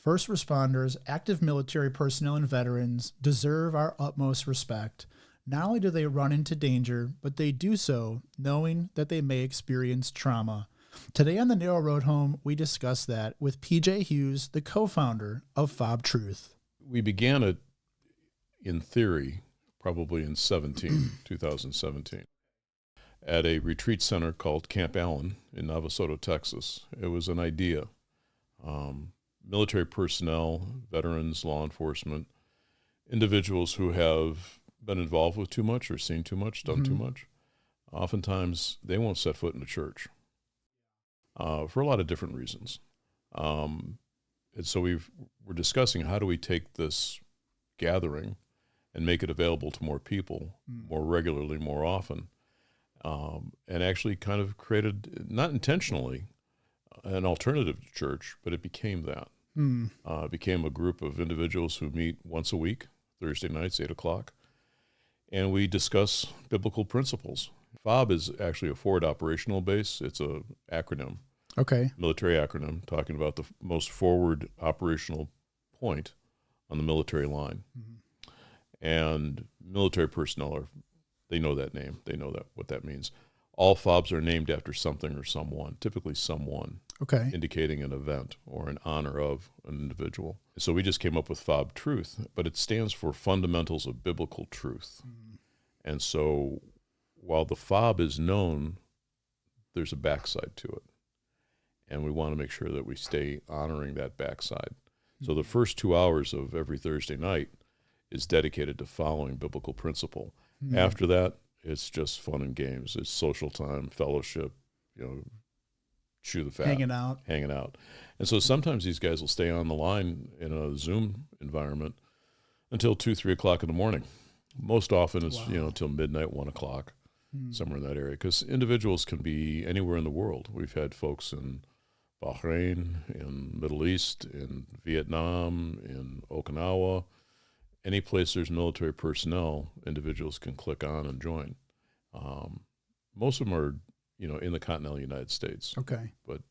First responders, active military personnel, and veterans deserve our utmost respect. Not only do they run into danger, but they do so knowing that they may experience trauma. Today on the Narrow Road Home, we discuss that with PJ Hughes, the co-founder of FOB Truth. We began it in theory probably in 2017, at a retreat center called Camp Allen in Navasota, Texas. It was an idea. Military personnel, veterans, law enforcement, individuals who have been involved with too much or seen too much, done too much, oftentimes they won't set foot in a church for a lot of different reasons. And so we're discussing how do we take this gathering and make it available to more people more regularly, more often, and actually kind of created, not intentionally, an alternative to church, but it became that. It became a group of individuals who meet once a week, Thursday nights, 8 o'clock, and we discuss biblical principles. FOB is actually a forward operational base. It's a acronym. Okay. Military acronym, talking about the most forward operational point on the military line. And military personnel they know that name. They know what that means. All FOBs are named after something or someone, typically someone, indicating an event or an honor of an individual. So we just came up with FOB Truth, but it stands for Fundamentals of Biblical Truth. And so while the FOB is known, there's a backside to it. And we want to make sure that we stay honoring that backside. So the first 2 hours of every Thursday night is dedicated to following biblical principle. After that, it's just fun and games. It's social time, fellowship, chew the fat. Hanging out. And so sometimes these guys will stay on the line in a Zoom environment until 2, 3 o'clock in the morning. Most often it's, till midnight, 1 o'clock, somewhere in that area. Because individuals can be anywhere in the world. We've had folks in Bahrain, in Middle East, in Vietnam, in Okinawa. Any place there's military personnel, individuals can click on and join. Most of them are, in the continental United States. Okay. But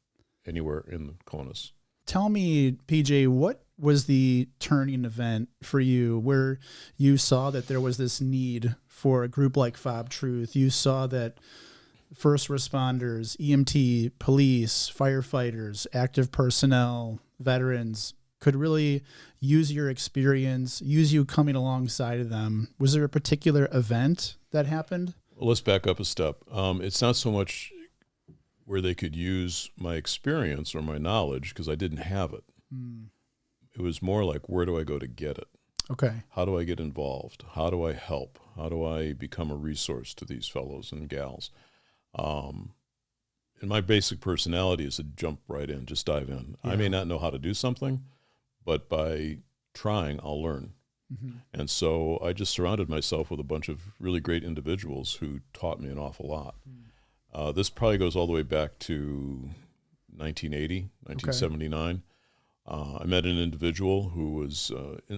anywhere in the CONUS. Tell me, PJ, what was the turning event for you where you saw that there was this need for a group like FOB Truth? You saw that first responders, EMT, police, firefighters, active personnel, veterans could really use your experience, use you coming alongside of them. Was there a particular event that happened? Well, let's back up a step. It's not so much where they could use my experience or my knowledge, because I didn't have it. It was more like, where do I go to get it? Okay. How do I get involved? How do I help? How do I become a resource to these fellows and gals? And my basic personality is to jump right in, just dive in. I may not know how to do something, but by trying, I'll learn. And so I just surrounded myself with a bunch of really great individuals who taught me an awful lot. This probably goes all the way back to 1980, 1979. I met an individual who was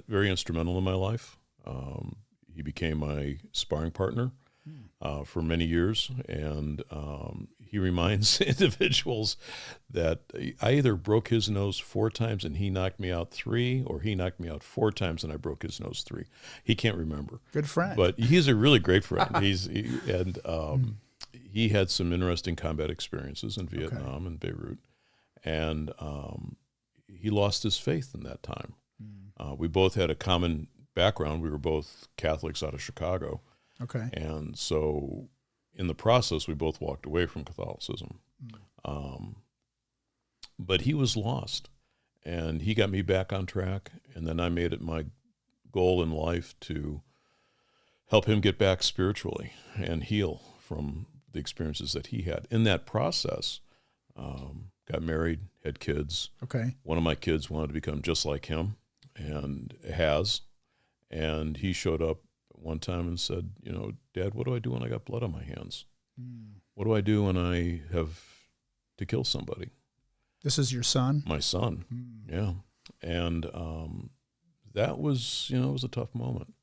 very instrumental in my life. He became my sparring partner for many years, and he reminds individuals that I either broke his nose 4 times and he knocked me out 3, or he knocked me out 4 times and I broke his nose 3. He can't remember. Good friend. But he's a really great friend. He had some interesting combat experiences in Vietnam and Beirut, and he lost his faith in that time. We both had a common background. We were both Catholics out of Chicago. Okay. And so in the process, we both walked away from Catholicism. But he was lost, and he got me back on track, and then I made it my goal in life to help him get back spiritually and heal from the experiences that he had. In that process, got married, had kids. Okay. One of my kids wanted to become just like him, and has, and he showed up one time and said, Dad, what do I do when I got blood on my hands? What do I do when I have to kill somebody? This is your son? My son, yeah. And that was, it was a tough moment.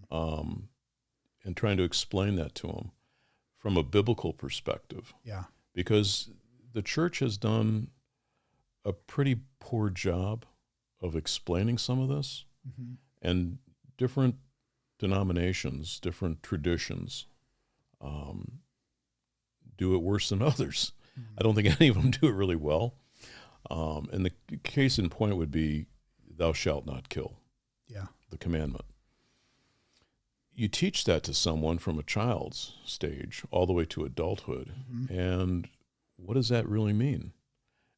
And trying to explain that to him from a biblical perspective. Yeah. Because the church has done a pretty poor job of explaining some of this, Mm-hmm. and different denominations, different traditions do it worse than others. Mm-hmm. I don't think any of them do it really well. And the case in point would be, thou shalt not kill, Yeah. the commandment. You teach that to someone from a child's stage all the way to adulthood. Mm-hmm. And what does that really mean?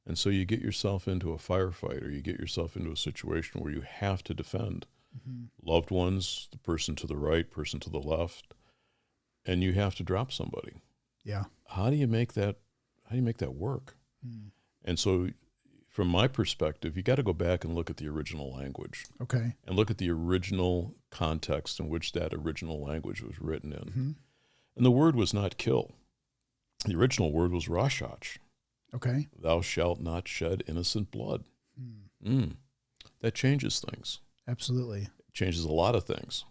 And so you get yourself into a firefight, or you get yourself into a situation where you have to defend Mm-hmm. loved ones, the person to the right, person to the left, and you have to drop somebody. Yeah. How do you make that work? Mm. And so from my perspective, you got to go back and look at the original language. Okay. And look at the original context in which that original language was written in. Mm-hmm. And the word was not kill. The original word was rashach. Okay. Thou shalt not shed innocent blood. That changes things. Absolutely. It changes a lot of things.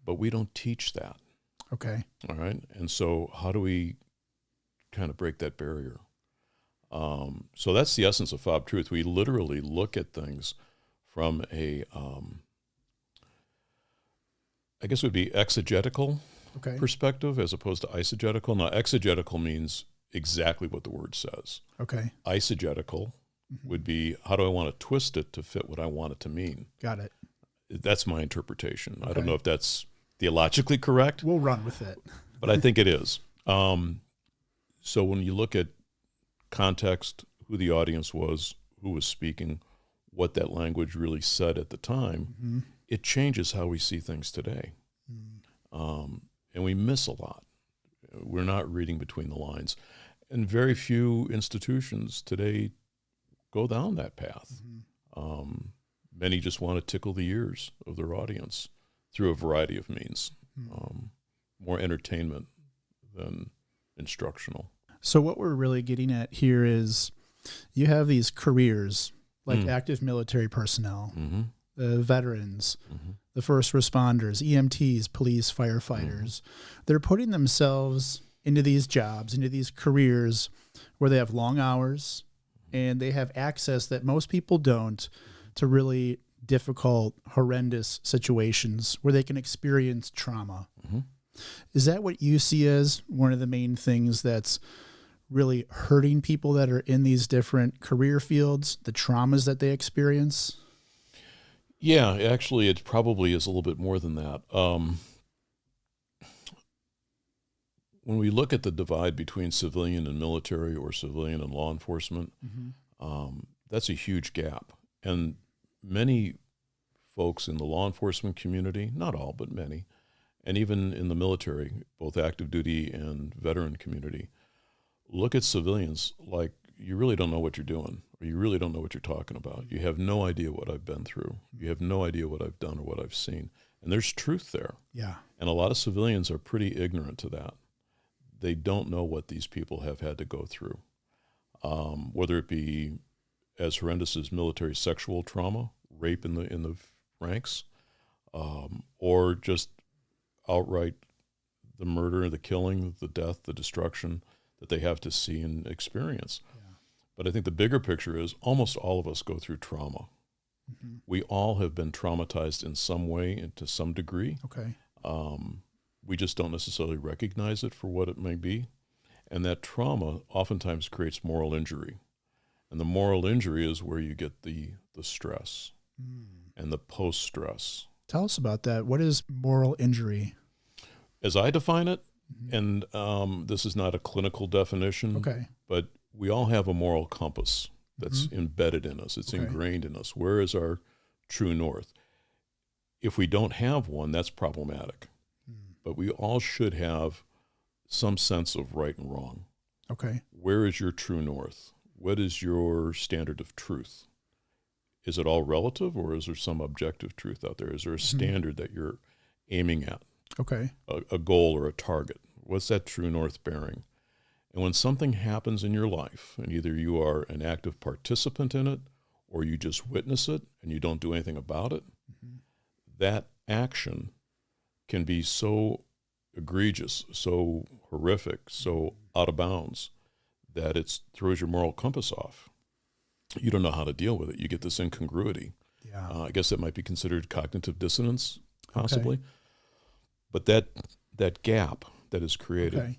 But we don't teach that. Okay. All right? And so how do we kind of break that barrier? So that's the essence of FOB Truth. We literally look at things from a, I guess it would be exegetical Okay. perspective as opposed to eisegetical. Now, exegetical means exactly what the word says. Okay. Eisegetical would be, how do I want to twist it to fit what I want it to mean? Got it. That's my interpretation. I Okay. don't know if that's theologically correct, We'll run with it. but I think it is. So when you look at context, who the audience was, who was speaking, what that language really said at the time, Mm-hmm. it changes how we see things today. And we miss a lot. We're not reading between the lines. And very few institutions today go down that path. Mm-hmm. Many just want to tickle the ears of their audience through a variety of means, more entertainment than instructional. So what we're really getting at here is you have these careers like active military personnel, Mm-hmm. the veterans, Mm-hmm. the first responders, EMTs, police, firefighters. They're putting themselves into these jobs, into these careers where they have long hours and they have access that most people don't to really difficult, horrendous situations where they can experience trauma. Mm-hmm. Is that what you see as one of the main things that's really hurting people that are in these different career fields, the traumas that they experience? Yeah, actually, it probably is a little bit more than that. When we look at the divide between civilian and military, or civilian and law enforcement, that's a huge gap. And many folks in the law enforcement community, not all, but many, and even in the military, both active duty and veteran community, look at civilians like, you really don't know what you're doing, or you really don't know what you're talking about. You have no idea what I've been through. You have no idea what I've done or what I've seen. And there's truth there. Yeah. And a lot of civilians are pretty ignorant to that. They don't know what these people have had to go through, whether it be as horrendous as military sexual trauma, rape in the ranks, or just outright the murder, the killing, the death, the destruction that they have to see and experience. Yeah. But I think the bigger picture is almost all of us go through trauma. Mm-hmm. We all have been traumatized in some way and to some degree. Okay. We just don't necessarily recognize it for what it may be. And that trauma oftentimes creates moral injury. And the moral injury is where you get the stress and the post-stress. Tell us about that. What is moral injury? As I define it, and this is not a clinical definition, Okay. but we all have a moral compass that's embedded in us. It's Okay. ingrained in us. Where is our true north? If we don't have one, that's problematic. But we all should have some sense of right and wrong. Okay. Where is your true north? What is your standard of truth? Is it all relative, or is there some objective truth out there? Is there a standard that you're aiming at, Okay. a goal or a target? What's that true north bearing? And when something happens in your life, and either you are an active participant in it, or you just witness it and you don't do anything about it, that action can be so egregious, so horrific, so out of bounds, that it throws your moral compass off. You don't know how to deal with it. You get this incongruity. Yeah. I guess that might be considered cognitive dissonance, possibly. Okay. But that gap that is created Okay.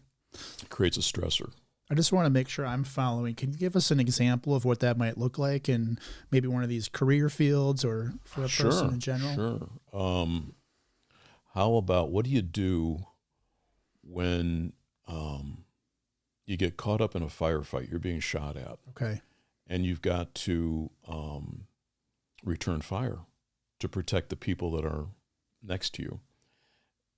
creates a stressor. I just want to make sure I'm following. Can you give us an example of what that might look like in maybe one of these career fields or for a person in general? Sure. How about, what do you do when you get caught up in a firefight, you're being shot at, Okay. and you've got to return fire to protect the people that are next to you.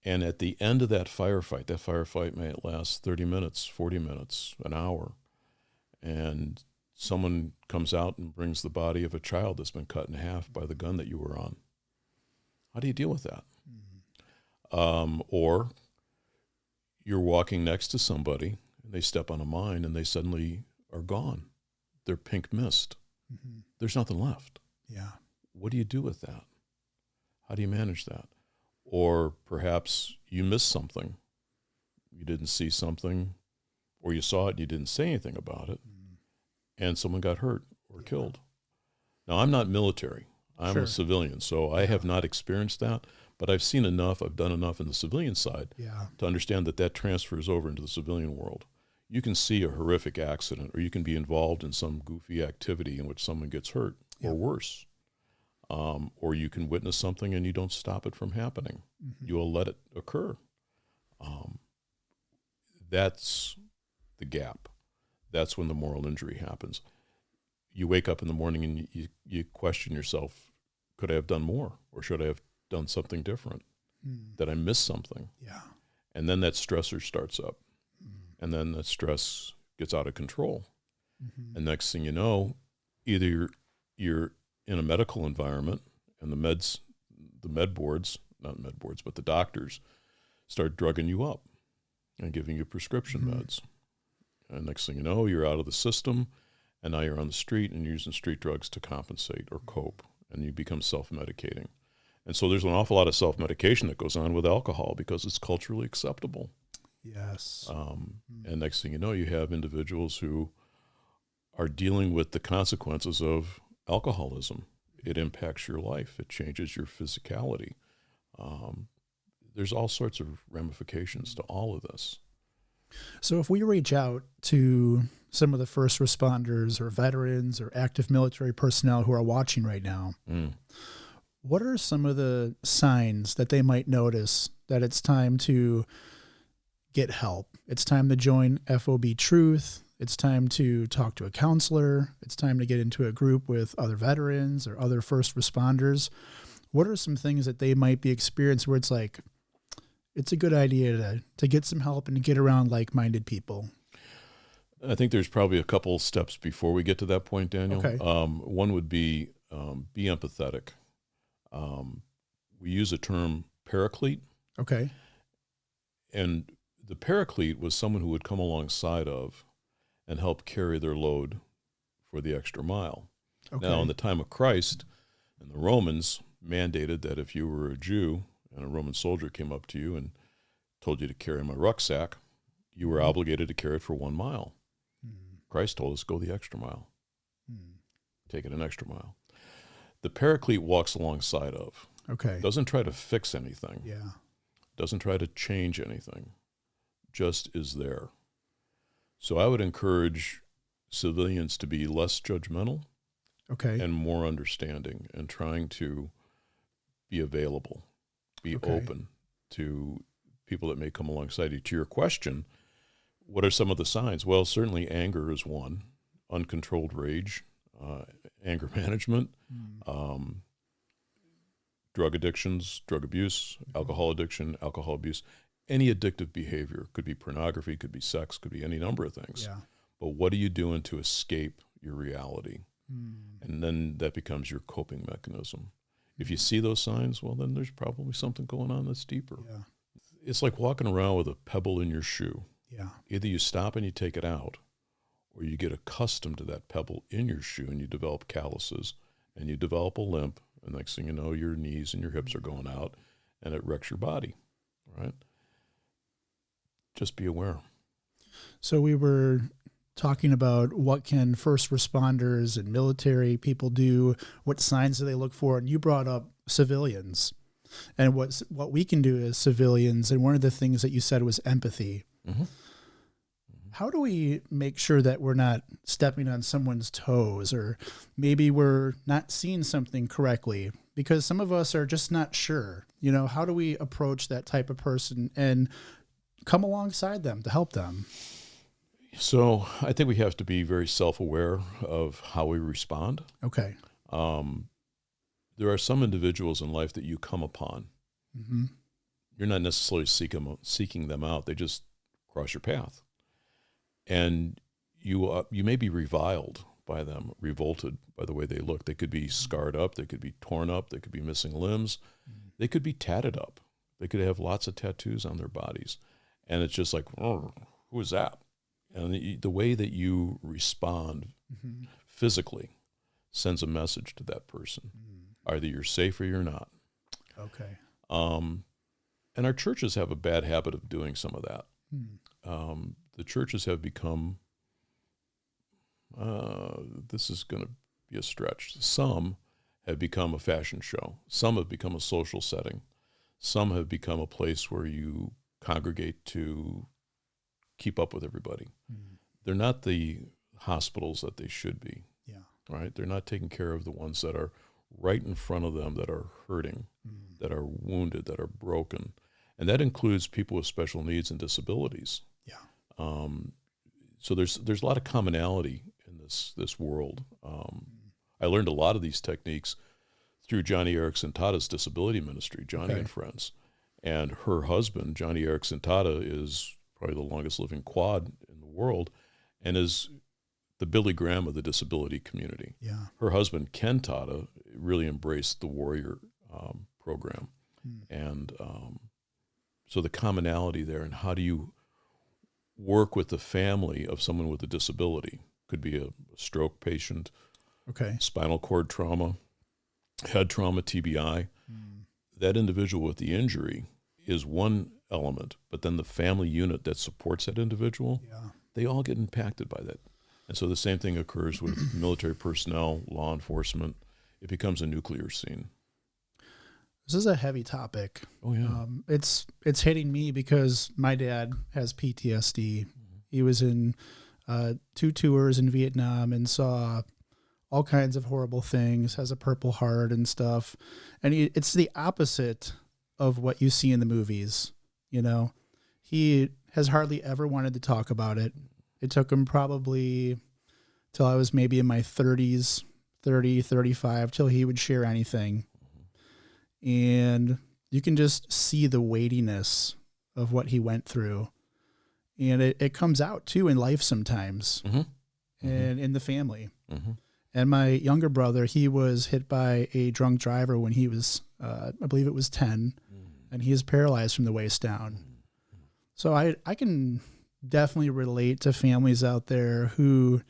And at the end of that firefight may last 30 minutes, 40 minutes, an hour, and someone comes out and brings the body of a child that's been cut in half by the gun that you were on. How do you deal with that? Or you're walking next to somebody, and they step on a mine, and they suddenly are gone. They're pink mist. Mm-hmm. There's nothing left. Yeah. What do you do with that? How do you manage that? Or perhaps you missed something. You didn't see something, or you saw it and you didn't say anything about it, and someone got hurt or killed. Now, I'm not military. I'm Sure. a civilian, so I have not experienced that, but I've seen enough, I've done enough in the civilian side to understand that transfers over into the civilian world. You can see a horrific accident, or you can be involved in some goofy activity in which someone gets hurt or worse. Or you can witness something and you don't stop it from happening. Mm-hmm. You will let it occur. That's the gap. That's when the moral injury happens. You wake up in the morning and you question yourself, could I have done more? Or should I have done something different? Did I miss something? Yeah. And then that stressor starts up. And then that stress gets out of control. Mm-hmm. And next thing you know, either you're in a medical environment, and the doctors start drugging you up and giving you prescription meds. And next thing you know, you're out of the system, and now you're on the street and using street drugs to compensate or cope, and you become self-medicating. And so there's an awful lot of self-medication that goes on with alcohol because it's culturally acceptable. Yes. And next thing you know, you have individuals who are dealing with the consequences of alcoholism. It impacts your life. It changes your physicality. There's all sorts of ramifications to all of this. So if we reach out to some of the first responders or veterans or active military personnel who are watching right now, what are some of the signs that they might notice that it's time to get help? It's time to join FOB Truth. It's time to talk to a counselor. It's time to get into a group with other veterans or other first responders. What are some things that they might be experiencing where it's like, it's a good idea to get some help and to get around like-minded people? I think there's probably a couple steps before we get to that point, Daniel. Okay. One would be empathetic. We use a term paraclete. Okay. And the paraclete was someone who would come alongside of and help carry their load for the extra mile. Okay. Now, in the time of Christ, and the Romans mandated that if you were a Jew and a Roman soldier came up to you and told you to carry my rucksack, you were obligated to carry it for 1 mile. Christ told us, go the extra mile. Take it an extra mile. The paraclete walks alongside of. Okay. Doesn't try to fix anything. Yeah. Doesn't try to change anything. Just is there. So I would encourage civilians to be less judgmental Okay. and more understanding, and trying to be available, be Okay. open to people that may come alongside you. To your question, what are some of the signs? Well, certainly anger is one, uncontrolled rage, anger management, drug addictions, drug abuse, alcohol addiction, alcohol abuse. Any addictive behavior, could be pornography, could be sex, could be any number of things. Yeah. But what are you doing to escape your reality? And then that becomes your coping mechanism. If you see those signs, well, then there's probably something going on that's deeper. Yeah. It's like walking around with a pebble in your shoe. Yeah. Either you stop and you take it out, or you get accustomed to that pebble in your shoe and you develop calluses and you develop a limp, and next thing you know, your knees and your hips are going out and it wrecks your body, right? Just be aware. So we were talking about what can first responders and military people do, what signs do they look for, and you brought up civilians and what we can do as civilians. And one of the things that you said was empathy. Mm-hmm. How do we make sure that we're not stepping on someone's toes, or maybe we're not seeing something correctly? Because some of us are just not sure. How do we approach that type of person and come alongside them to help them? So I think we have to be very self-aware of how we respond. Okay. There are some individuals in life that you come upon. Mm-hmm. You're not necessarily seeking them out. They just cross your path. And you may be reviled by them, revolted by the way they look. They could be scarred up. They could be torn up. They could be missing limbs. Mm-hmm. They could be tatted up. They could have lots of tattoos on their bodies. And it's just like, oh, who is that? And the way that you respond mm-hmm. physically sends a message to that person. Mm-hmm. Either you're safe or you're not. Okay. And our churches have a bad habit of doing some of that. Mm-hmm. The churches have become, this is going to be a stretch. Some have become a fashion show. Some have become a social setting. Some have become a place where you congregate to keep up with everybody. Mm. They're not the hospitals that they should be. Yeah. Right? They're not taking care of the ones that are right in front of them, that are hurting, that are wounded, that are broken. And that includes people with special needs and disabilities. Yeah. So there's a lot of commonality in this world. I learned a lot of these techniques through Johnny Erickson Tada's disability ministry, Johnny and Friends. And her husband, Johnny Erickson Tada, is probably the longest living quad in the world and is the Billy Graham of the disability community. Yeah. Her husband, Ken Tada, really embraced the Warrior program. And so the commonality there, and how do you work with the family of someone with a disability? Could be a stroke patient, spinal cord trauma, head trauma, TBI. That individual with the injury is one element, but then the family unit that supports that individual, they all get impacted by that. And so the same thing occurs with military personnel, law enforcement. It becomes a nuclear scene. This is a heavy topic. Oh, yeah. It's hitting me because my dad has PTSD. Mm-hmm. He was in 2 tours in Vietnam and saw all kinds of horrible things, has a Purple Heart and stuff. And it's the opposite of what you see in the movies. He has hardly ever wanted to talk about it. It took him probably till I was maybe in my 30s, 30, 35, till he would share anything. And you can just see the weightiness of what he went through. And it comes out, too, in life sometimes, and in the family. Mm-hmm. And my younger brother, he was hit by a drunk driver when he was, I believe it was 10, and he is paralyzed from the waist down. So I can definitely relate to families out there who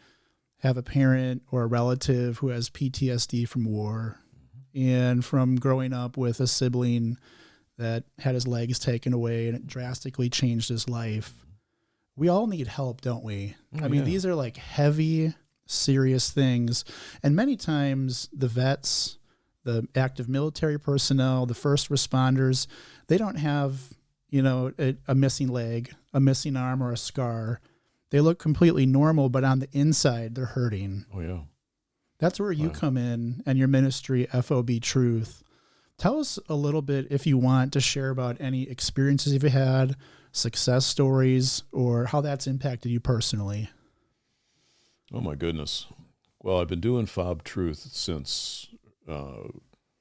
have a parent or a relative who has PTSD from war and from growing up with a sibling that had his legs taken away and it drastically changed his life. We all need help, don't we? I mean, these are like heavy, serious things. And many times the vets, the active military personnel, the first responders, they don't have, a missing leg, a missing arm, or a scar. They look completely normal, but on the inside, they're hurting. Oh, yeah. That's where you come in and your ministry, FOB Truth. Tell us a little bit, if you want, to share about any experiences you've had, success stories, or how that's impacted you personally. Oh, my goodness. Well, I've been doing FOB Truth since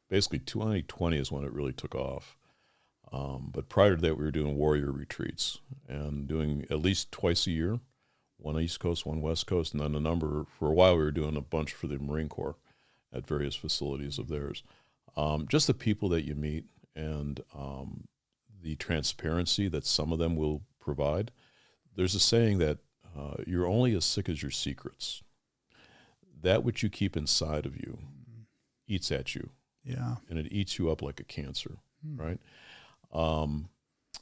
basically 2020 is when it really took off. But prior to that, we were doing warrior retreats and doing at least twice a year, one East Coast, one West Coast, and then for a while we were doing a bunch for the Marine Corps at various facilities of theirs. Just the people that you meet and the transparency that some of them will provide. There's a saying that you're only as sick as your secrets. That which you keep inside of you eats at you. Yeah. And it eats you up like a cancer, right?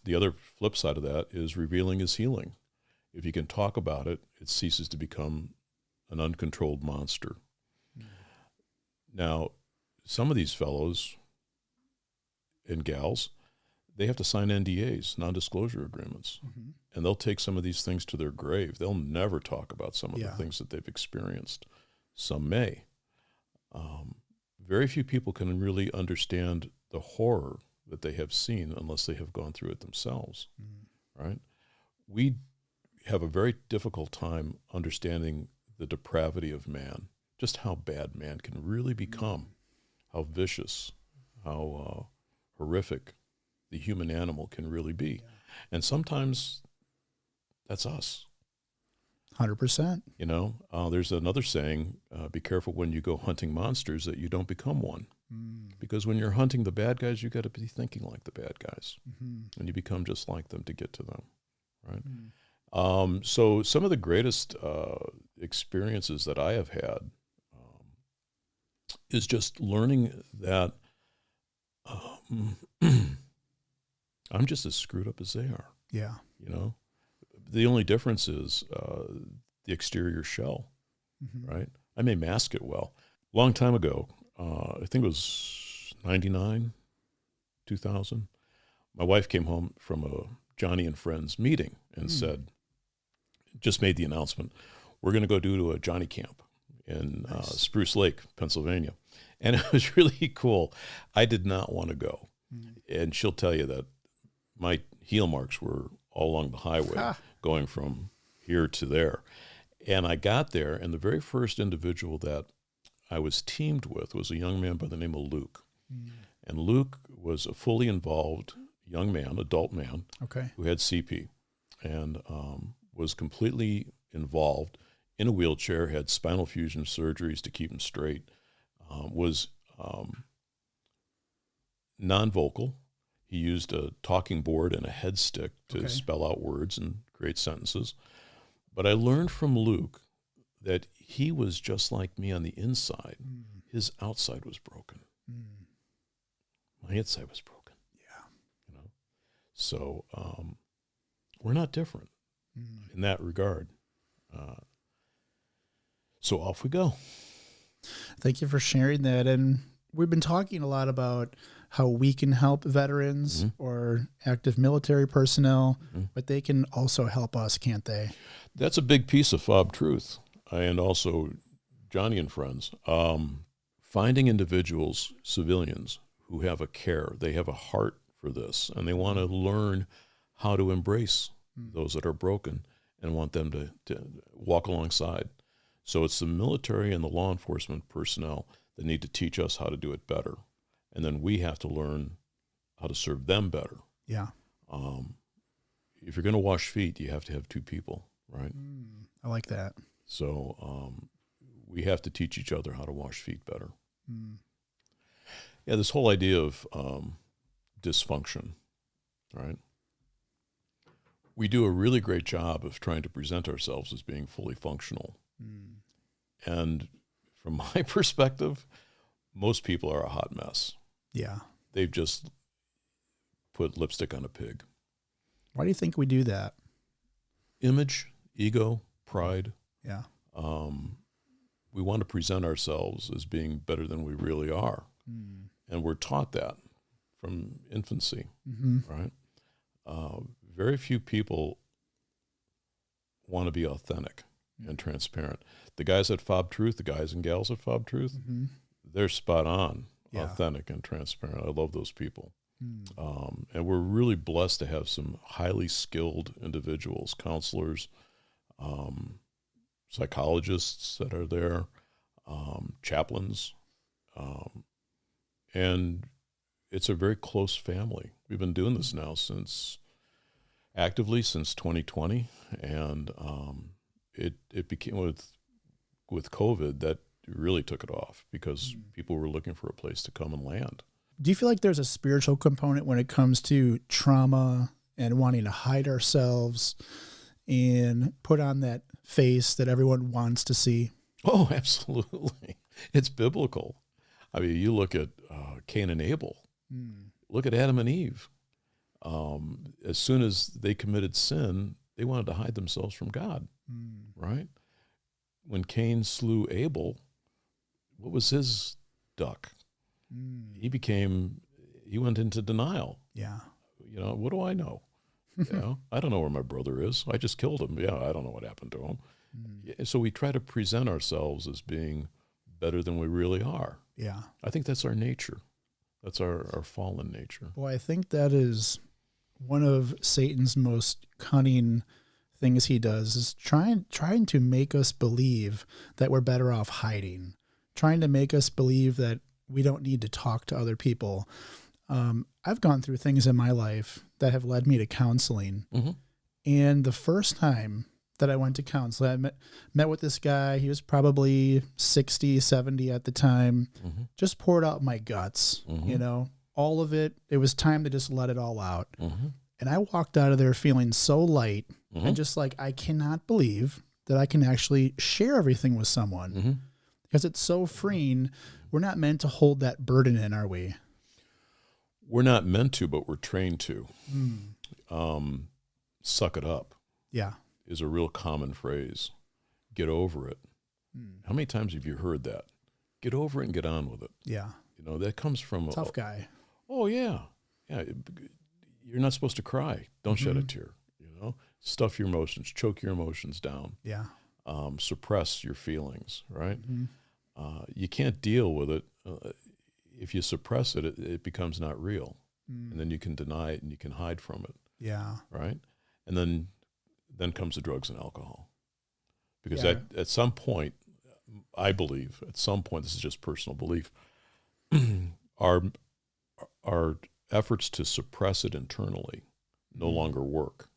The other flip side of that is revealing is healing. If you can talk about it, it ceases to become an uncontrolled monster. Now, some of these fellows and gals, they have to sign NDAs, non-disclosure agreements, and they'll take some of these things to their grave. They'll never talk about some of the things that they've experienced. Some may. Very few people can really understand the horror that they have seen unless they have gone through it themselves, right? We have a very difficult time understanding the depravity of man, just how bad man can really become, how vicious, how horrific the human animal can really be. And sometimes that's us. 100%. You know, there's another saying, be careful when you go hunting monsters that you don't become one. Because when you're hunting the bad guys, you got to be thinking like the bad guys. And you become just like them to get to them, right? So some of the greatest experiences that I have had is just learning that I'm just as screwed up as they are. Yeah. You know, the only difference is the exterior shell, right? I may mask it well. Long time ago, I think it was 99, 2000, my wife came home from a Johnny and Friends meeting and said, just made the announcement, we're going to go do a Johnny camp in Spruce Lake, Pennsylvania. And it was really cool. I did not want to go. And she'll tell you that my heel marks were all along the highway going from here to there. And I got there, and the very first individual that I was teamed with was a young man by the name of Luke. And Luke was a fully involved young man, adult man, who had CP and was completely involved in a wheelchair, had spinal fusion surgeries to keep him straight, was non-vocal. He used a talking board and a head stick to spell out words and create sentences. But I learned from Luke that he was just like me on the inside. His outside was broken. My inside was broken. Yeah. You know? So we're not different in that regard. So off we go. Thank you for sharing that. And we've been talking a lot about how we can help veterans or active military personnel, but they can also help us, can't they? That's a big piece of FOB Truth and also Johnny and Friends. Finding individuals, civilians, who have a care, they have a heart for this, and they want to learn how to embrace those that are broken and want them to walk alongside. So it's the military and the law enforcement personnel that need to teach us how to do it better. And then we have to learn how to serve them better. Yeah. If you're going to wash feet, you have to have two people, right? I like that. So we have to teach each other how to wash feet better. Yeah, this whole idea of dysfunction, right? We do a really great job of trying to present ourselves as being fully functional. And from my perspective, most people are a hot mess. Yeah. They've just put lipstick on a pig. Why do you think we do that? Image, ego, pride. Yeah. We want to present ourselves as being better than we really are. And we're taught that from infancy, right? Very few people want to be authentic and transparent. The guys at FOB Truth, the guys and gals at FOB Truth, they're spot on, authentic and transparent. I love those people. And we're really blessed to have some highly skilled individuals, counselors, psychologists that are there, chaplains, and it's a very close family. We've been doing this now actively since 2020, and it became with COVID that really took it off because people were looking for a place to come and land. Do you feel like there's a spiritual component when it comes to trauma and wanting to hide ourselves and put on that face that everyone wants to see? Oh, absolutely. It's biblical. I mean, you look at Cain and Abel. Look at Adam and Eve. As soon as they committed sin, They wanted to hide themselves from God, right? When Cain slew Abel, what was his duck? He went into denial. Yeah. What do I know? I don't know where my brother is. I just killed him. Yeah, I don't know what happened to him. So we try to present ourselves as being better than we really are. Yeah. I think that's our nature. That's our fallen nature. Well, I think that is one of Satan's most cunning things he does is trying to make us believe that we're better off hiding, trying to make us believe that we don't need to talk to other people. I've gone through things in my life that have led me to counseling. And the first time that I went to counseling, I met with this guy. He was probably 60, 70 at the time, just poured out my guts, all of it. It was time to just let it all out. And I walked out of there feeling so light and just like, I cannot believe that I can actually share everything with someone because it's so freeing. We're not meant to hold that burden in, are we? We're not meant to, but we're trained to. Suck it up. Yeah. Is a real common phrase. Get over it. How many times have you heard that? Get over it and get on with it. Yeah. That comes from tough guy. Oh yeah. Yeah. You're not supposed to cry. Don't shed a tear. Stuff your emotions, choke your emotions down. Yeah. Suppress your feelings, right? You can't deal with it. If you suppress it, it becomes not real. And then you can deny it and you can hide from it. Yeah. Right? And then comes the drugs and alcohol. Because at some point, I believe, this is just personal belief, our efforts to suppress it internally no longer work.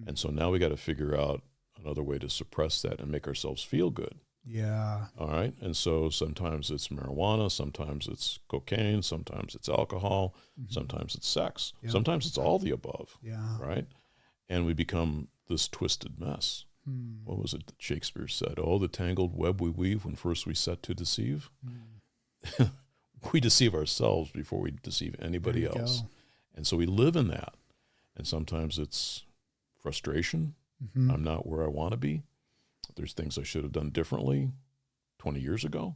And so now we got to figure out another way to suppress that and make ourselves feel good. Yeah. All right. And so sometimes it's marijuana, sometimes it's cocaine, sometimes it's alcohol, sometimes it's sex, sometimes it's all the above. Yeah. Right. And we become this twisted mess. What was it that Shakespeare said? Oh, the tangled web we weave when first we set to deceive. We deceive ourselves before we deceive anybody else. And so we live in that. And sometimes it's frustration. I'm not where I want to be. There's things I should have done differently 20 years ago.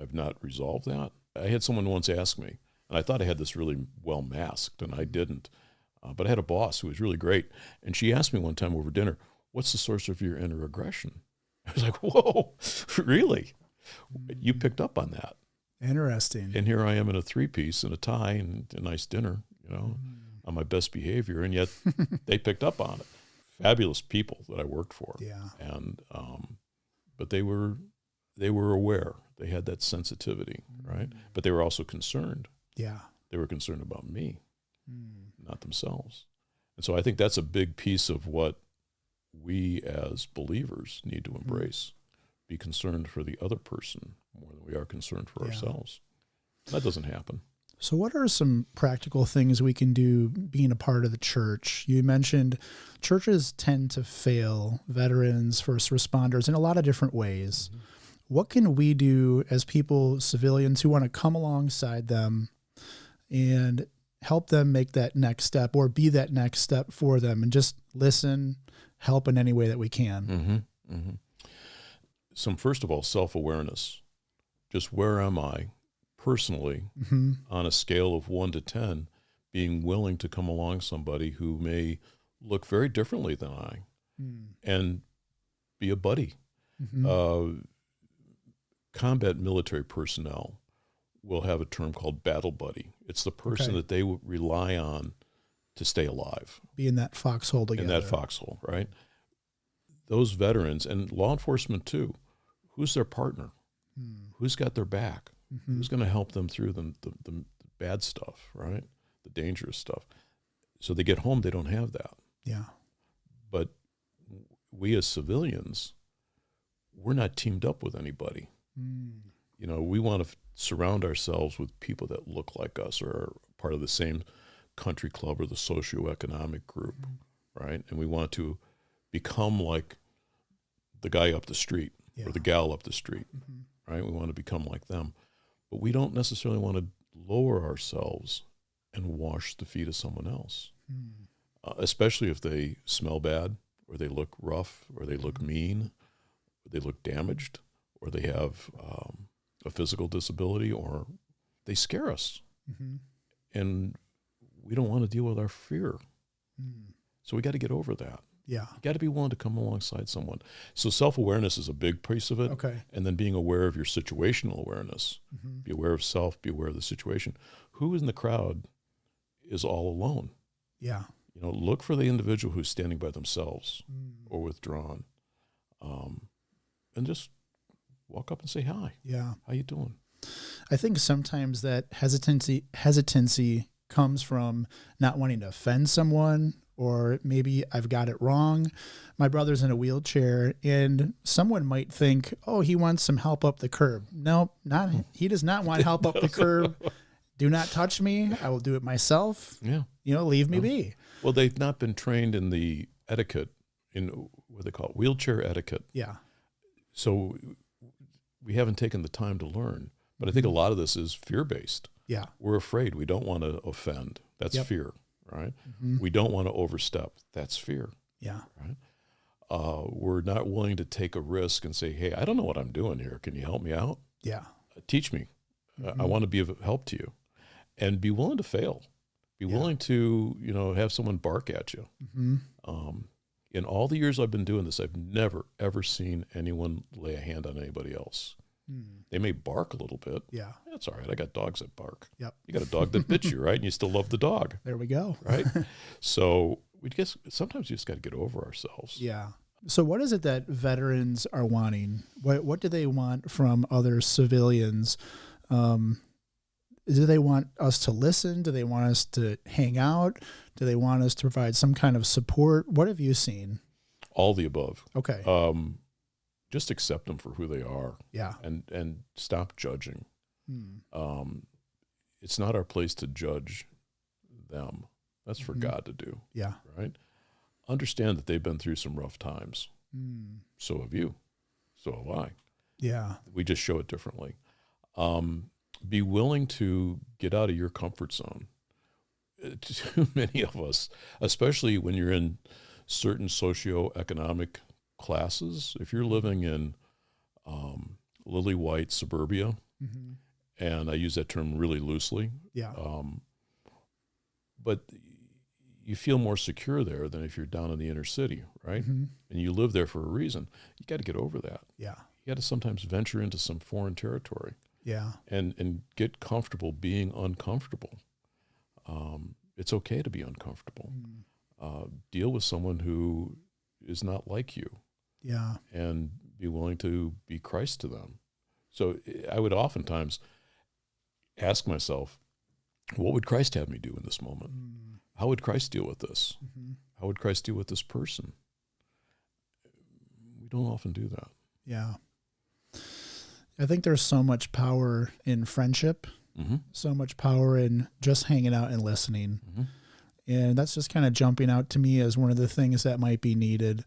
I've not resolved that. I had someone once ask me, and I thought I had this really well masked, and I didn't. But I had a boss who was really great. And she asked me one time over dinner, what's the source of your inner aggression? I was like, whoa, really? You picked up on that. Interesting. And here I am in a three-piece and a tie and a nice dinner, on my best behavior. And yet they picked up on it. Fabulous people that I worked for. Yeah. And, but they were aware. They had that sensitivity, right? But they were also concerned. Yeah. They were concerned about me, not themselves. And so I think that's a big piece of what we as believers need to embrace. Be concerned for the other person more than we are concerned for ourselves. That doesn't happen. So what are some practical things we can do being a part of the church? You mentioned churches tend to fail veterans, first responders in a lot of different ways. What can we do as people, civilians who want to come alongside them and help them make that next step or be that next step for them and just listen, help in any way that we can? Some, first of all, self-awareness. Just where am I personally on a scale of 1 to 10, being willing to come along somebody who may look very differently than I and be a buddy. Combat military personnel will have a term called battle buddy. It's the person that they rely on to stay alive. Be in that foxhole together. In that foxhole, right? Those veterans, and law enforcement too, who's their partner? Who's got their back? Who's going to help them through the bad stuff, right? The dangerous stuff. So they get home, they don't have that. Yeah. But we as civilians, we're not teamed up with anybody. We want to surround ourselves with people that look like us or are part of the same country club or the socioeconomic group, right? And we want to become like the guy up the street or the gal up the street, right? We want to become like them. But we don't necessarily want to lower ourselves and wash the feet of someone else. especially if they smell bad, or they look rough, or they look mean, or they look damaged, or they have a physical disability, or they scare us. Mm-hmm. And we don't want to deal with our fear. Mm. So we got to get over that. Yeah. You got to be willing to come alongside someone. So self-awareness is a big piece of it. Okay. And then being aware of your situational awareness. Mm-hmm. Be aware of self, be aware of the situation. Who in the crowd is all alone? Yeah. You know, look for the individual who's standing by themselves Mm. or withdrawn. And just walk up and say, hi. Yeah. How you doing? I think sometimes that hesitancy comes from not wanting to offend someone, or maybe I've got it wrong. My brother's in a wheelchair, and someone might think, oh, he wants some help up the curb. No, not he does not want help up the curb. Do not touch me. I will do it myself. Yeah. Leave me be. Well, they've not been trained in the etiquette, in what they call it, wheelchair etiquette. Yeah. So we haven't taken the time to learn. But I think a lot of this is fear-based. Yeah. We're afraid. We don't want to offend. That's Yep. fear, right? Mm-hmm. We don't want to overstep. That's fear, Yeah. right? We're not willing to take a risk and say, hey, I don't know what I'm doing here. Can you help me out? Yeah. Teach me. Mm-hmm. I want to be of help to you. And be willing to fail. Be willing to, have someone bark at you. Mm-hmm. In all the years I've been doing this, I've never, ever seen anyone lay a hand on anybody else. Mm. They may bark a little bit. Yeah. That's all right. I got dogs that bark. Yep. You got a dog that bit you, right? And you still love the dog, There we go. right? So sometimes you just got to get over ourselves. Yeah. So what is it that veterans are wanting? What do they want from other civilians? Do they want us to listen? Do they want us to hang out? Do they want us to provide some kind of support? What have you seen? All the above. Okay. Just accept them for who they are. Yeah. And stop judging. Hmm. It's not our place to judge them. That's for God to do. Yeah. Right? Understand that they've been through some rough times. Mm. So have you. So have I. Yeah. We just show it differently. Be willing to get out of your comfort zone. Too many of us, especially when you're in certain socioeconomic classes, if you're living in lily white suburbia, Mm-hmm. and I use that term really loosely, Yeah. but you feel more secure there than if you're down in the inner city, right? Mm-hmm. And you live there for a reason. You got to get over that. Yeah. You got to sometimes venture into some foreign territory. Yeah. And get comfortable being uncomfortable. It's okay to be uncomfortable. Deal with someone who is not like you. Yeah. And be willing to be Christ to them. So I would oftentimes ask myself, what would Christ have me do in this moment? How would Christ deal with this? Mm-hmm. How would Christ deal with this person? We don't often do that. Yeah. I think there's so much power in friendship, so much power in just hanging out and listening. And that's just kind of jumping out to me as one of the things that might be needed.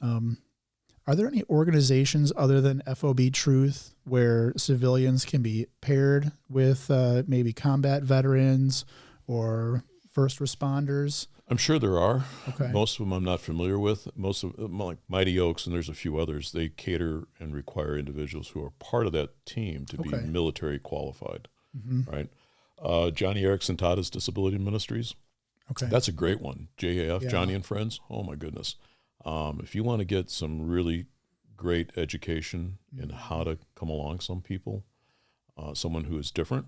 Are there any organizations other than FOB Truth where civilians can be paired with maybe combat veterans or first responders? I'm sure there are. Okay. Most of them I'm not familiar with. Most of them, like Mighty Oaks, and there's a few others, they cater and require individuals who are part of that team to be military qualified, right? Johnny Erickson Tada's Disability Ministries. Okay. That's a great one. JAF, Johnny and Friends. Oh, my goodness. If you want to get some really great education in how to come along some people, someone who is different,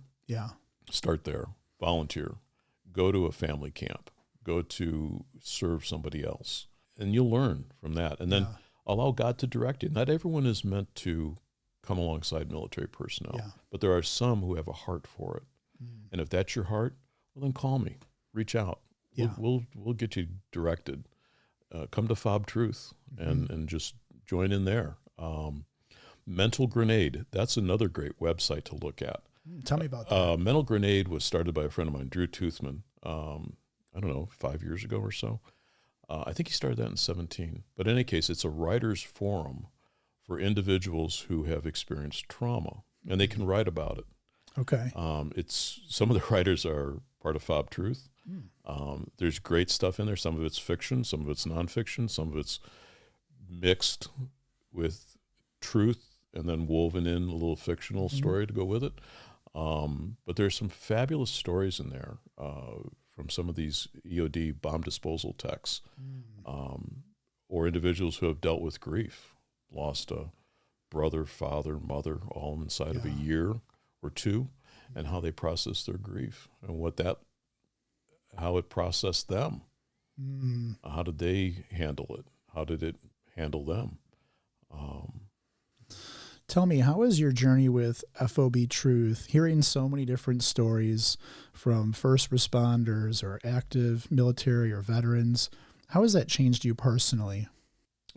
start there. Volunteer. Go to a family camp. Go to serve somebody else. And you'll learn from that. And then allow God to direct you. Not everyone is meant to come alongside military personnel, but there are some who have a heart for it. And if that's your heart, well, then call me. Reach out. We'll get you directed. Come to FOB Truth and just join in there. Mental Grenade, that's another great website to look at. Tell me about that. Mental Grenade was started by a friend of mine, Drew Toothman, I don't know, 5 years ago or so. I think he started that in 2017. But in any case, it's a writer's forum for individuals who have experienced trauma, and they can write about it. Okay. It's some of the writers are part of FOB Truth. There's great stuff in there. Some of it's fiction, some of it's nonfiction, some of it's mixed with truth and then woven in a little fictional story to go with it. But there's some fabulous stories in there from some of these EOD bomb disposal techs, or individuals who have dealt with grief, lost a brother, father, mother, all inside of a year or two, and how they process their grief and how it processed them. How did they handle it? How did it handle them? Tell me, how is your journey with FOB Truth, hearing so many different stories from first responders or active military or veterans? How has that changed you personally?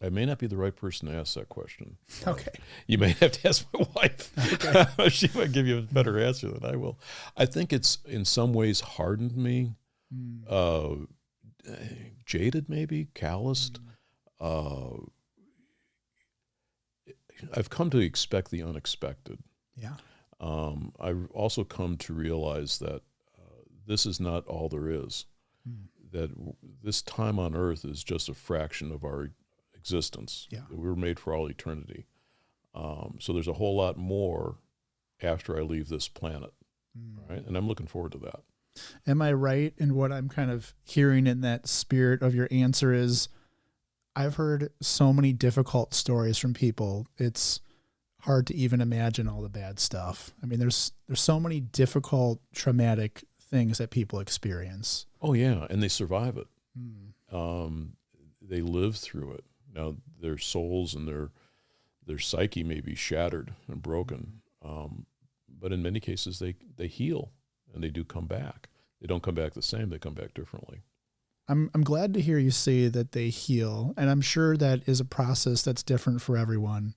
I may not be the right person to ask that question. Okay. You may have to ask my wife. Okay. She might give you a better answer than I will. I think it's in some ways hardened me, jaded maybe, calloused. I've come to expect the unexpected. Yeah. I've also come to realize that this is not all there is, that this time on earth is just a fraction of our existence. Yeah. We were made for all eternity. So there's a whole lot more after I leave this planet, right? And I'm looking forward to that. Am I right in what I'm kind of hearing in that spirit of your answer is, I've heard so many difficult stories from people. It's hard to even imagine all the bad stuff. I mean, there's so many difficult, traumatic things that people experience. Oh yeah, and they survive it. They live through it. Now their souls and their psyche may be shattered and broken, but in many cases they heal and they do come back. They don't come back the same. They come back differently. I'm glad to hear you say that they heal, and I'm sure that is a process that's different for everyone.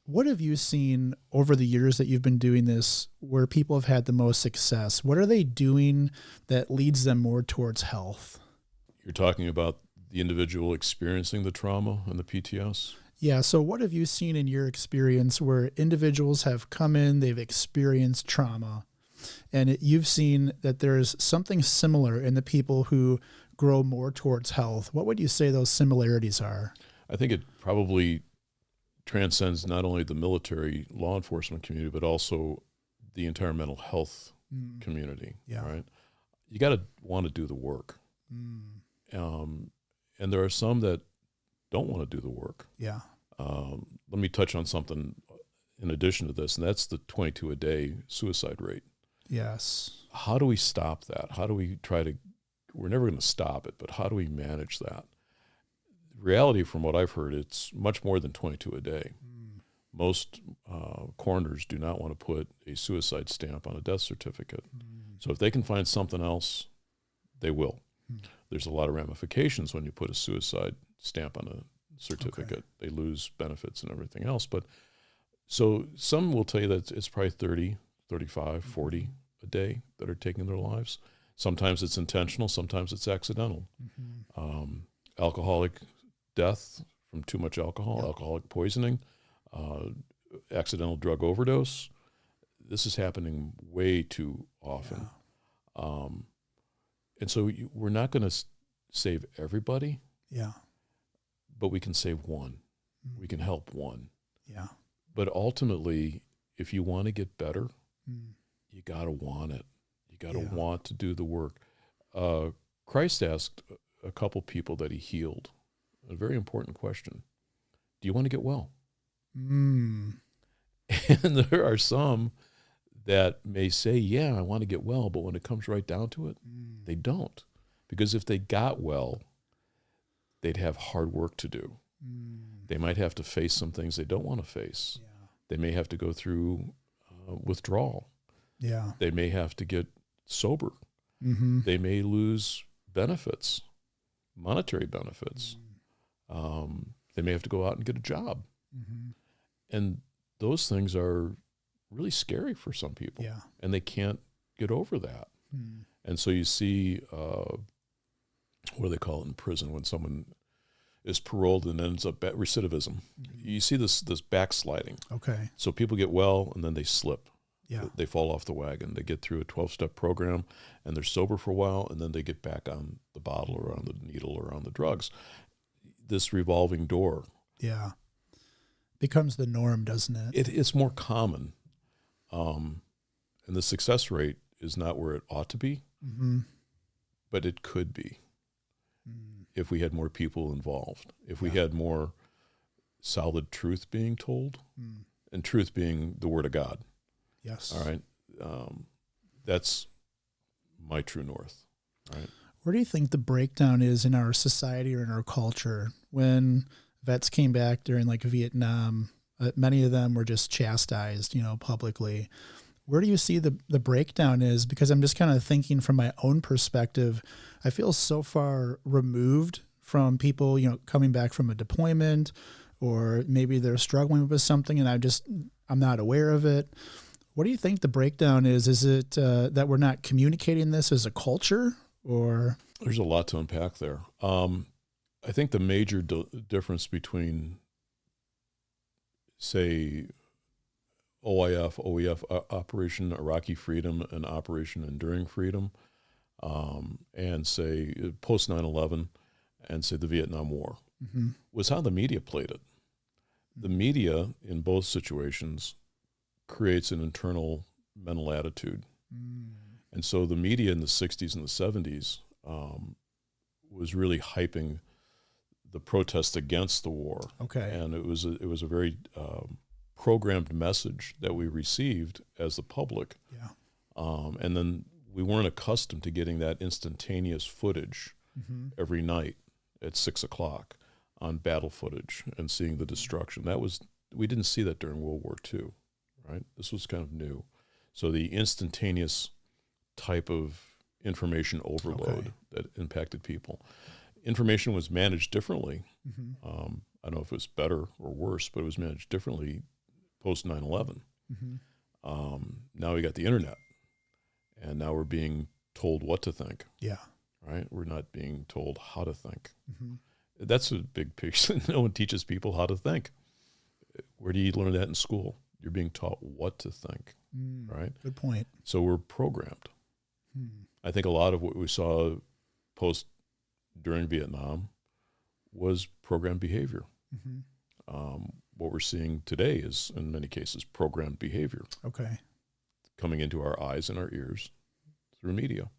What have you seen over the years that you've been doing this where people have had the most success? What are they doing that leads them more towards health? You're talking about the individual experiencing the trauma and the PTS? Yeah. So what have you seen in your experience where individuals have come in, they've experienced trauma, and you've seen that there's something similar in the people who grow more towards health? What would you say those similarities are? I think it probably transcends not only the military law enforcement community, but also the entire mental health community, right? You got to want to do the work. And there are some that don't want to do the work. Yeah. Let me touch on something in addition to this, and that's the 22 a day suicide rate. Yes. How do we stop that? How do we we're never going to stop it, but how do we manage that? Reality, from what I've heard, it's much more than 22 a day. Most coroners do not want to put a suicide stamp on a death certificate. So if they can find something else, they will. There's a lot of ramifications when you put a suicide stamp on a certificate. Okay. They lose benefits and everything else. But so some will tell you that it's probably 30, 35, 40 a day that are taking their lives. Sometimes it's intentional, sometimes it's accidental. Alcoholic death from too much alcohol, alcoholic poisoning, accidental drug overdose. This is happening way too often. And so we're not going to save everybody, but we can save one. We can help one. But ultimately, if you want to get better, you got to want it. You got to want to do the work. Christ asked a couple people that he healed a very important question. Do you want to get well? And there are some that may say, yeah, I want to get well, but when it comes right down to it, they don't. Because if they got well, they'd have hard work to do. They might have to face some things they don't want to face. They may have to go through withdrawal. They may have to get sober. They may lose benefits, monetary benefits. They may have to go out and get a job. And those things are really scary for some people. And they can't get over that. And so you see, what do they call it in prison when someone is paroled and ends up recidivism? You see this backsliding. So people get well and then they slip. Yeah. They fall off the wagon. They get through a 12-step program, and they're sober for a while, and then they get back on the bottle or on the needle or on the drugs. This revolving door. Yeah. Becomes the norm, doesn't it? It's more common. And the success rate is not where it ought to be, but it could be if we had more people involved, if we had more solid truth being told, and truth being the word of God. Yes. All right. That's my true north. Right. Where do you think the breakdown is in our society or in our culture when vets came back during like Vietnam? Many of them were just chastised, publicly. Where do you see the breakdown is? Because I'm just kind of thinking from my own perspective, I feel so far removed from people, coming back from a deployment, or maybe they're struggling with something and I'm not aware of it. What do you think the breakdown is? Is it that we're not communicating this as a culture, or? There's a lot to unpack there. I think the major difference between, say, OEF, Operation Iraqi Freedom and Operation Enduring Freedom, and say post 9/11, and say the Vietnam War, was how the media played it. The media in both situations creates an internal mental attitude. And so the media in the 60s and the 70s was really hyping the protest against the war. Okay. And it was a very programmed message that we received as the public. Yeah. And then we weren't accustomed to getting that instantaneous footage every night at 6 o'clock on battle footage and seeing the destruction. We didn't see that during World War II. Right? This was kind of new. So the instantaneous type of information overload that impacted people. Information was managed differently. I don't know if it was better or worse, but it was managed differently post 9/11. Now we got the internet, and now we're being told what to think. Yeah. Right? We're not being told how to think. That's a big picture. No one teaches people how to think. Where do you learn that in school? You're being taught what to think, right? Good point. So we're programmed. I think a lot of what we saw during Vietnam was programmed behavior. What we're seeing today is, in many cases, programmed behavior. Okay. Coming into our eyes and our ears through media.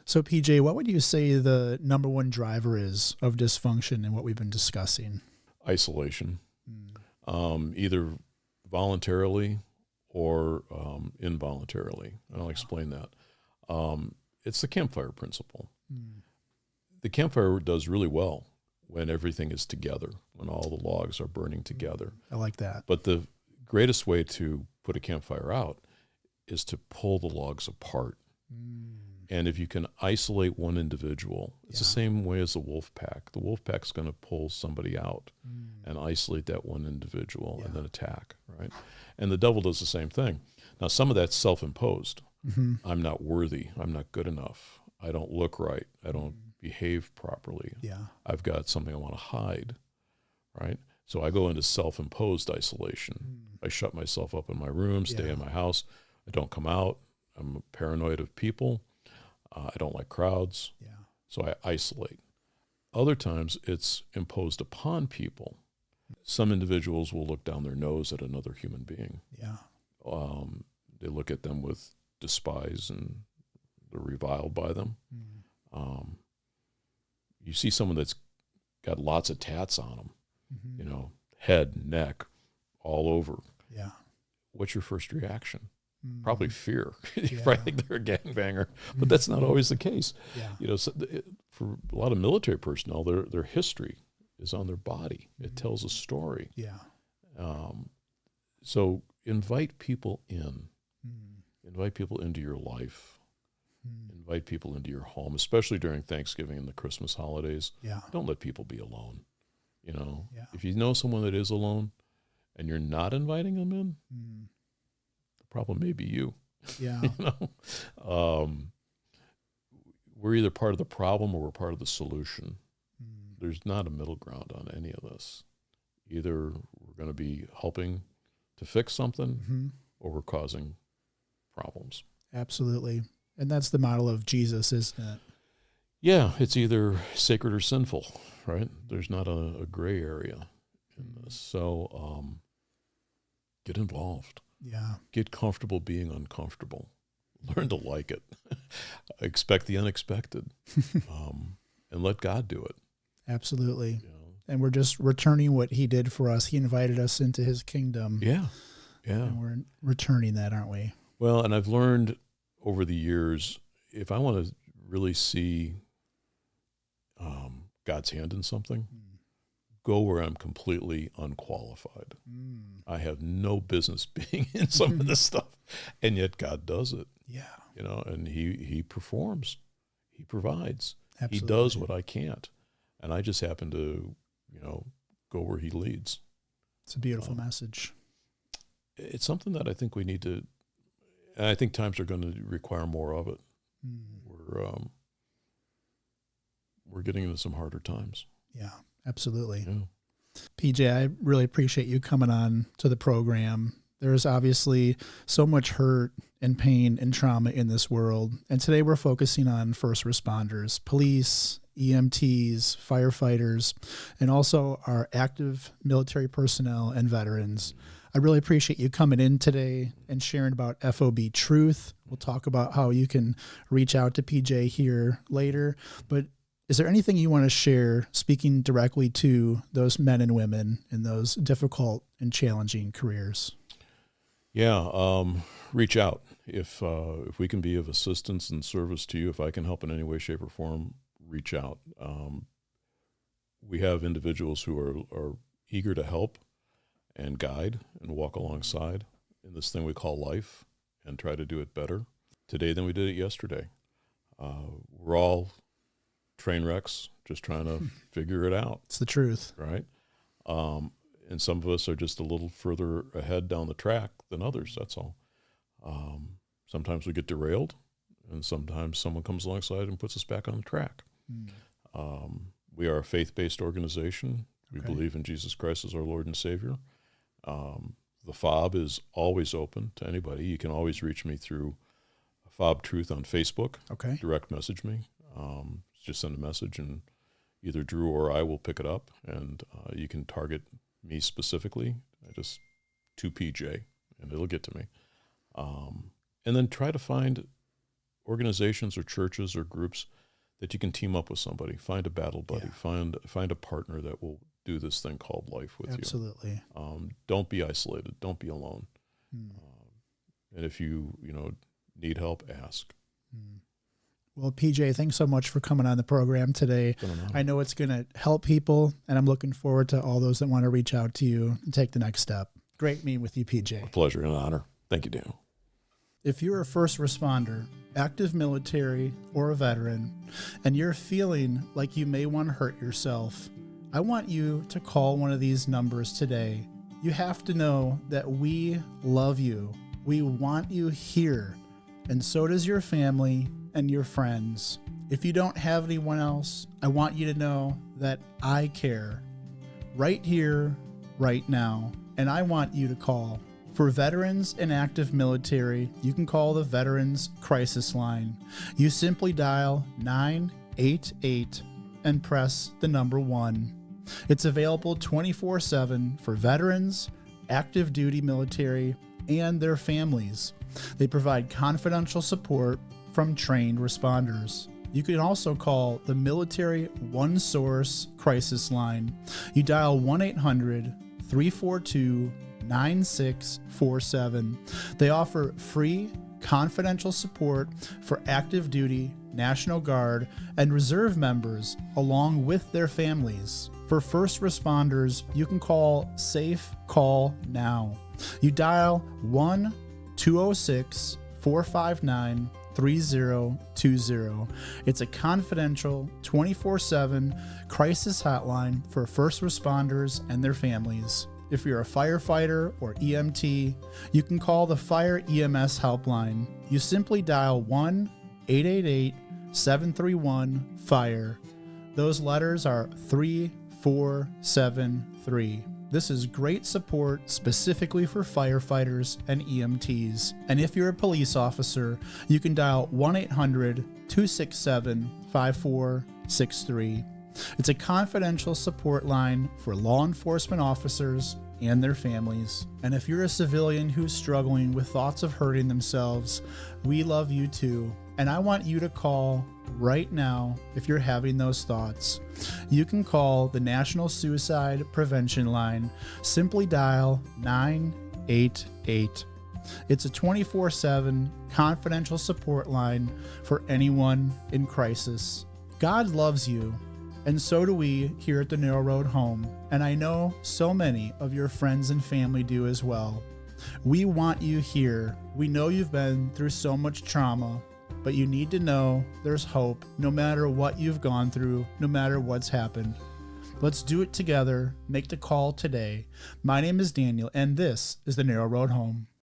So, PJ, what would you say the number one driver is of dysfunction in what we've been discussing? Isolation. Either voluntarily or involuntarily. And I'll explain that. It's the campfire principle. The campfire does really well when everything is together, when all the logs are burning together. I like that. But the greatest way to put a campfire out is to pull the logs apart. And if you can isolate one individual, it's the same way as the wolf pack. The wolf pack's going to pull somebody out and isolate that one individual and then attack, right? And the devil does the same thing. Now, some of that's self-imposed. I'm not worthy. I'm not good enough. I don't look right. I don't behave properly. I've got something I want to hide, right? So I go into self-imposed isolation. I shut myself up in my room, stay in my house. I don't come out. I'm paranoid of people. I don't like crowds, so I isolate. Other times it's imposed upon people. Some individuals will look down their nose at another human being. They look at them with despise and they're reviled by them. You see someone that's got lots of tats on them, head, neck, all over. What's your first reaction? Probably fear. You probably think they're a gangbanger, but that's not always the case. For a lot of military personnel, their history is on their body. It tells a story. So invite people in. Invite people into your life. Invite people into your home, especially during Thanksgiving and the Christmas holidays. Don't let people be alone. If you know someone that is alone and you're not inviting them in, problem may be you. We're either part of the problem or we're part of the solution. There's not a middle ground on any of this. Either we're going to be helping to fix something or we're causing problems. Absolutely. And that's the model of Jesus, isn't it? Yeah, it's either sacred or sinful, right? There's not a gray area in this. So get involved. Yeah. Get comfortable being uncomfortable. Learn to like it. Expect the unexpected. And let God do it. Absolutely. You know? And we're just returning what he did for us. He invited us into his kingdom. Yeah. Yeah. And we're returning that, aren't we? Well, and I've learned over the years, if I want to really see God's hand in something, go where I'm completely unqualified. I have no business being in some of this stuff, and yet God does it. Yeah. You know, and he performs. He provides. Absolutely. He does what I can't. And I just happen to, you know, go where he leads. It's a beautiful message. It's something that I think we need to, and I think times are going to require more of it. We're getting into some harder times. Yeah, absolutely. Yeah. PJ, I really appreciate you coming on to the program. There's obviously so much hurt and pain and trauma in this world. And today we're focusing on first responders, police, EMTs, firefighters, and also our active military personnel and veterans. I really appreciate you coming in today and sharing about FOB Truth. We'll talk about how you can reach out to PJ here later. But is there anything you want to share speaking directly to those men and women in those difficult and challenging careers? Yeah, reach out. If we can be of assistance and service to you, if I can help in any way, shape, or form, reach out. We have individuals who are eager to help and guide and walk alongside in this thing we call life and try to do it better today than we did it yesterday. We're all train wrecks, just trying to figure it out. It's the truth. Right? And some of us are just a little further ahead down the track than others, that's all. Sometimes we get derailed, and sometimes someone comes alongside and puts us back on the track. We are a faith-based organization. We believe in Jesus Christ as our Lord and Savior. The FOB is always open to anybody. You can always reach me through FOB Truth on Facebook. Okay. Direct message me. Just send a message, and either Drew or I will pick it up, and you can target me specifically. Just to PJ, and it'll get to me. And then try to find organizations or churches or groups that you can team up with somebody. Find a battle buddy. Yeah. Find a partner that will do this thing called life with you. Absolutely. Don't be isolated. Don't be alone. And if you need help, ask. Well, PJ, thanks so much for coming on the program today. I know it's going to help people, and I'm looking forward to all those that want to reach out to you and take the next step. Great meeting with you, PJ. A pleasure and an honor. Thank you, Daniel. If you're a first responder, active military, or a veteran, and you're feeling like you may want to hurt yourself, I want you to call one of these numbers today. You have to know that we love you. We want you here, and so does your family and your friends. If you don't have anyone else, I want you to know that I care right here, right now, and I want you to call. For veterans and active military, you can call the Veterans Crisis Line. You simply dial 988 and press the number 1. It's available 24/7 for veterans, active duty military, and their families. They provide confidential support from trained responders. You can also call the Military One Source Crisis Line. You dial 1-800-342-9647. They offer free, confidential support for active duty, National Guard, and Reserve members, along with their families. For first responders, you can call Safe Call Now. You dial 1-206-459-3020. It's a confidential 24/7 crisis hotline for first responders and their families. If you're a firefighter or EMT, you can call the Fire EMS helpline. You simply dial 1-888-731-FIRE. Those letters are 3473. This is great support specifically for firefighters and EMTs. And if you're a police officer, you can dial 1-800-267-5463. It's a confidential support line for law enforcement officers and their families. And if you're a civilian who's struggling with thoughts of hurting themselves, we love you too. And I want you to call right now if you're having those thoughts. You can call the National Suicide Prevention Line. Simply dial 988. It's a 24/7 confidential support line for anyone in crisis. God loves you, and so do we here at the Narrow Road Home, and I know so many of your friends and family do as well. We want you here. We know you've been through so much trauma, but you need to know there's hope no matter what you've gone through, no matter what's happened. Let's do it together. Make the call today. My name is Daniel, and this is the Narrow Road Home.